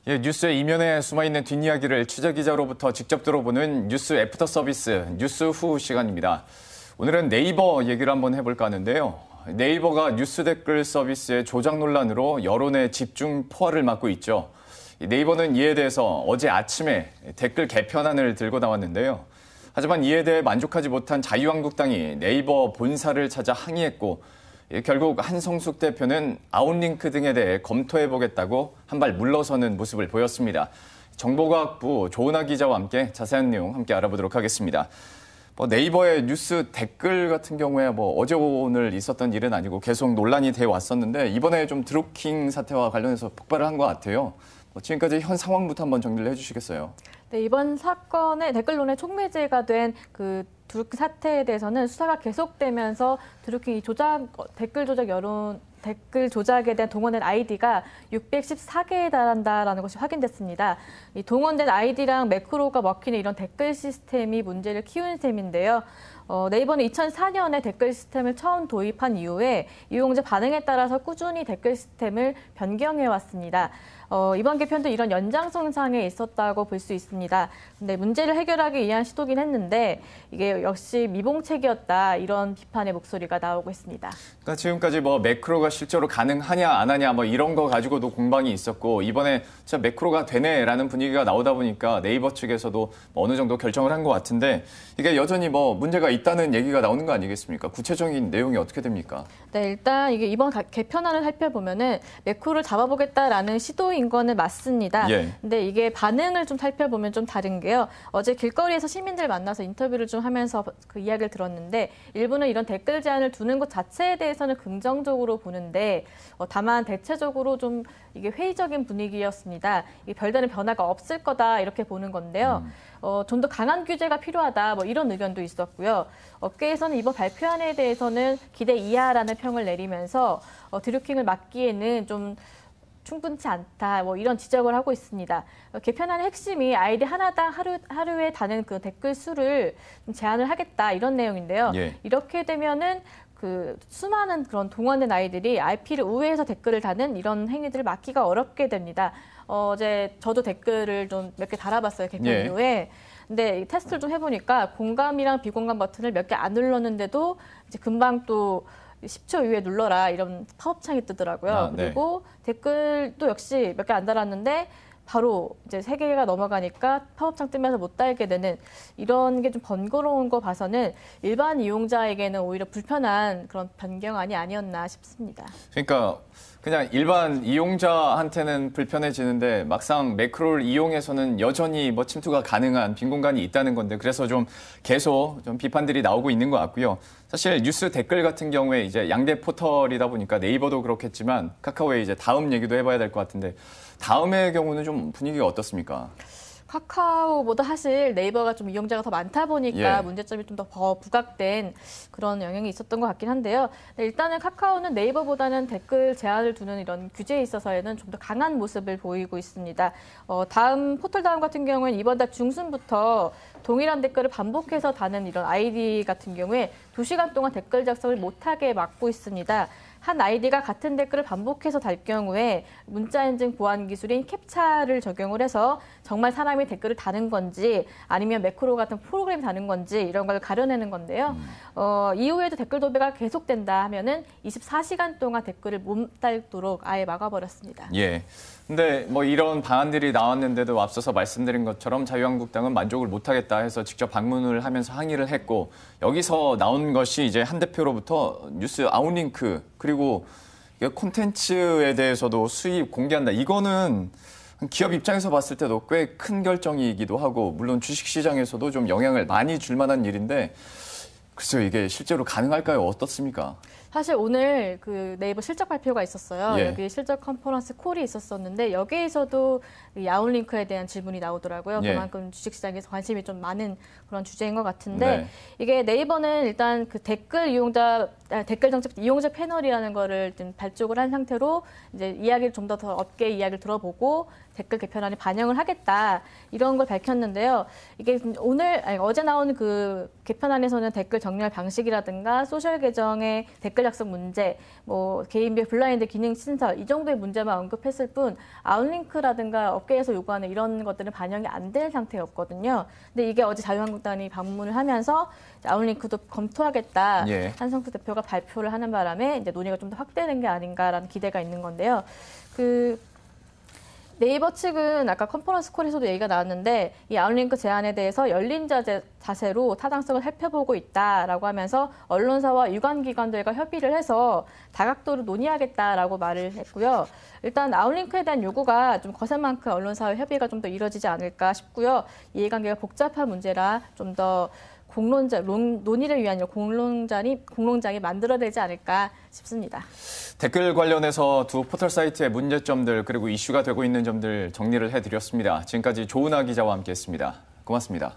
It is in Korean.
예, 뉴스의 이면에 숨어있는 뒷이야기를 취재기자로부터 직접 들어보는 뉴스 애프터 서비스, 뉴스 후 시간입니다. 오늘은 네이버 얘기를 한번 해볼까 하는데요. 네이버가 뉴스 댓글 서비스의 조작 논란으로 여론의 집중 포화를 맞고 있죠. 네이버는 이에 대해서 어제 아침에 댓글 개편안을 들고 나왔는데요. 하지만 이에 대해 만족하지 못한 자유한국당이 네이버 본사를 찾아 항의했고 결국 한성숙 대표는 아웃링크 등에 대해 검토해보겠다고 한 발 물러서는 모습을 보였습니다. 정보과학부 조은하 기자와 함께 자세한 내용 함께 알아보도록 하겠습니다. 네이버의 뉴스 댓글 같은 경우에 어제 오늘 있었던 일은 아니고 계속 논란이 돼 왔었는데 이번에 좀 드루킹 사태와 관련해서 폭발을 한 것 같아요. 지금까지 현 상황부터 한번 정리를 해주시겠어요? 네, 이번 사건의 댓글론의 촉매제가 된 그 드루킹 사태에 대해서는 수사가 계속되면서 드루킹 댓글 조작에 대한 동원된 아이디가 614개에 달한다라는 것이 확인됐습니다. 이 동원된 아이디랑 매크로가 먹히는 이런 댓글 시스템이 문제를 키운 셈인데요. 네이버는 2004년에 댓글 시스템을 처음 도입한 이후에 이용자 반응에 따라서 꾸준히 댓글 시스템을 변경해 왔습니다. 이번 개편도 이런 연장선상에 있었다고 볼 수 있습니다. 근데 문제를 해결하기 위한 시도긴 했는데 이게 역시 미봉책이었다 이런 비판의 목소리가 나오고 있습니다. 그러니까 지금까지 매크로가 실제로 가능하냐 안 하냐 이런 거 가지고도 공방이 있었고 이번에 진짜 매크로가 되네라는 분위기가 나오다 보니까 네이버 측에서도 어느 정도 결정을 한 것 같은데 이게 여전히 문제가 있다는 얘기가 나오는 거 아니겠습니까? 구체적인 내용이 어떻게 됩니까? 네, 일단 이게 이번 개편안을 살펴보면은 매크로를 잡아보겠다라는 시도인 거는 맞습니다. 예. 근데 이게 반응을 좀 살펴보면 좀 다른 게요. 어제 길거리에서 시민들 만나서 인터뷰를 좀 하면서 그 이야기를 들었는데 일부는 이런 댓글 제한을 두는 것 자체에 대해서는 긍정적으로 보는데 다만 대체적으로 좀 이게 회의적인 분위기였습니다. 이게 별다른 변화가 없을 거다 이렇게 보는 건데요. 좀 더 강한 규제가 필요하다 이런 의견도 있었고요. 업계에서는 이번 발표안에 대해서는 기대 이하라는 평을 내리면서 드루킹을 막기에는 좀 충분치 않다 이런 지적을 하고 있습니다. 개편안의 핵심이 아이디 하나당 하루에 다는 그 댓글 수를 제한을 하겠다 이런 내용인데요. 예. 이렇게 되면은 그 수많은 그런 동원된 아이들이 IP를 우회해서 댓글을 다는 이런 행위들을 막기가 어렵게 됩니다. 어제 저도 댓글을 좀 몇 개 달아봤어요, 개편 예. 이후에. 근데 테스트를 좀 해보니까 공감이랑 비공감 버튼을 몇 개 안 눌렀는데도 이제 금방 또 10초 이후에 눌러라 이런 팝업창이 뜨더라고요. 네. 그리고 댓글도 역시 몇 개 안 달았는데 바로 이제 3개가 넘어가니까 팝업창 뜨면서 못 달게 되는 이런 게 좀 번거로운 거 봐서는 일반 이용자에게는 오히려 불편한 그런 변경안이 아니었나 싶습니다. 그러니까 그냥 일반 이용자한테는 불편해지는데 막상 매크로를 이용해서는 여전히 침투가 가능한 빈 공간이 있다는 건데 그래서 좀 계속 좀 비판들이 나오고 있는 것 같고요. 사실 뉴스 댓글 같은 경우에 이제 양대 포털이다 보니까 네이버도 그렇겠지만 카카오의 이제 다음 얘기도 해봐야 될 것 같은데 다음의 경우는 좀 분위기가 어떻습니까? 카카오보다 사실 네이버가 좀 이용자가 더 많다 보니까 예. 문제점이 좀 더 부각된 그런 영향이 있었던 것 같긴 한데요. 일단은 카카오는 네이버보다는 댓글 제한을 두는 이런 규제에 있어서는 좀 더 강한 모습을 보이고 있습니다. 다음 포털 다음 같은 경우는 이번 달 중순부터 동일한 댓글을 반복해서 다는 이런 아이디 같은 경우에 2시간 동안 댓글 작성을 못하게 막고 있습니다. 한 아이디가 같은 댓글을 반복해서 달 경우에 문자 인증 보안 기술인 캡차를 적용을 해서 정말 사람이 댓글을 다는 건지 아니면 매크로 같은 프로그램이 다는 건지 이런 걸 가려내는 건데요. 이후에도 댓글 도배가 계속된다 하면은 24시간 동안 댓글을 못 달도록 아예 막아버렸습니다. 예. 근데 이런 방안들이 나왔는데도 앞서서 말씀드린 것처럼 자유한국당은 만족을 못하겠다 해서 직접 방문을 하면서 항의를 했고 여기서 나온 것이 이제 한 대표로부터 뉴스 아웃링크 그리고 콘텐츠에 대해서도 수입 공개한다. 이거는 기업 입장에서 봤을 때도 꽤 큰 결정이기도 하고 물론 주식시장에서도 좀 영향을 많이 줄 만한 일인데 글쎄요, 이게 실제로 가능할까요? 어떻습니까? 사실 오늘 그 네이버 실적 발표가 있었어요. 예. 여기 실적 컨퍼런스 콜이 있었었는데 여기에서도 이 아웃링크에 대한 질문이 나오더라고요. 예. 그만큼 주식시장에서 관심이 좀 많은 그런 주제인 것 같은데 네. 이게 네이버는 일단 그 댓글 정책 이용자 패널이라는 거를 좀 발족을 한 상태로 이제 이야기를 좀 더 업계 이야기를 들어보고 댓글 개편안에 반영을 하겠다 이런 걸 밝혔는데요. 이게 어제 나온 그 개편안에서는 댓글 정리할 방식이라든가 소셜 계정의 댓글 작성 문제, 뭐 개인별 블라인드 기능 신설 이 정도의 문제만 언급했을 뿐 아웃링크라든가 업계에서 요구하는 이런 것들은 반영이 안 된 상태였거든요. 근데 이게 어제 자유한국당이 방문을 하면서 아웃링크도 검토하겠다. 예. 한성수 대표가 발표를 하는 바람에 이제 논의가 좀 더 확대된 게 아닌가라는 기대가 있는 건데요. 네이버 측은 아까 컨퍼런스 콜에서도 얘기가 나왔는데 이 아웃링크 제안에 대해서 열린 자세로 타당성을 살펴보고 있다라고 하면서 언론사와 유관기관들과 협의를 해서 다각도로 논의하겠다라고 말을 했고요. 일단 아웃링크에 대한 요구가 좀 거센 만큼 언론사와 협의가 좀 더 이루어지지 않을까 싶고요. 이해관계가 복잡한 문제라 좀 더 논의를 위한 공론장이 만들어내지 않을까 싶습니다. 댓글 관련해서 두 포털 사이트의 문제점들 그리고 이슈가 되고 있는 점들 정리를 해드렸습니다. 지금까지 조은하 기자와 함께했습니다. 고맙습니다.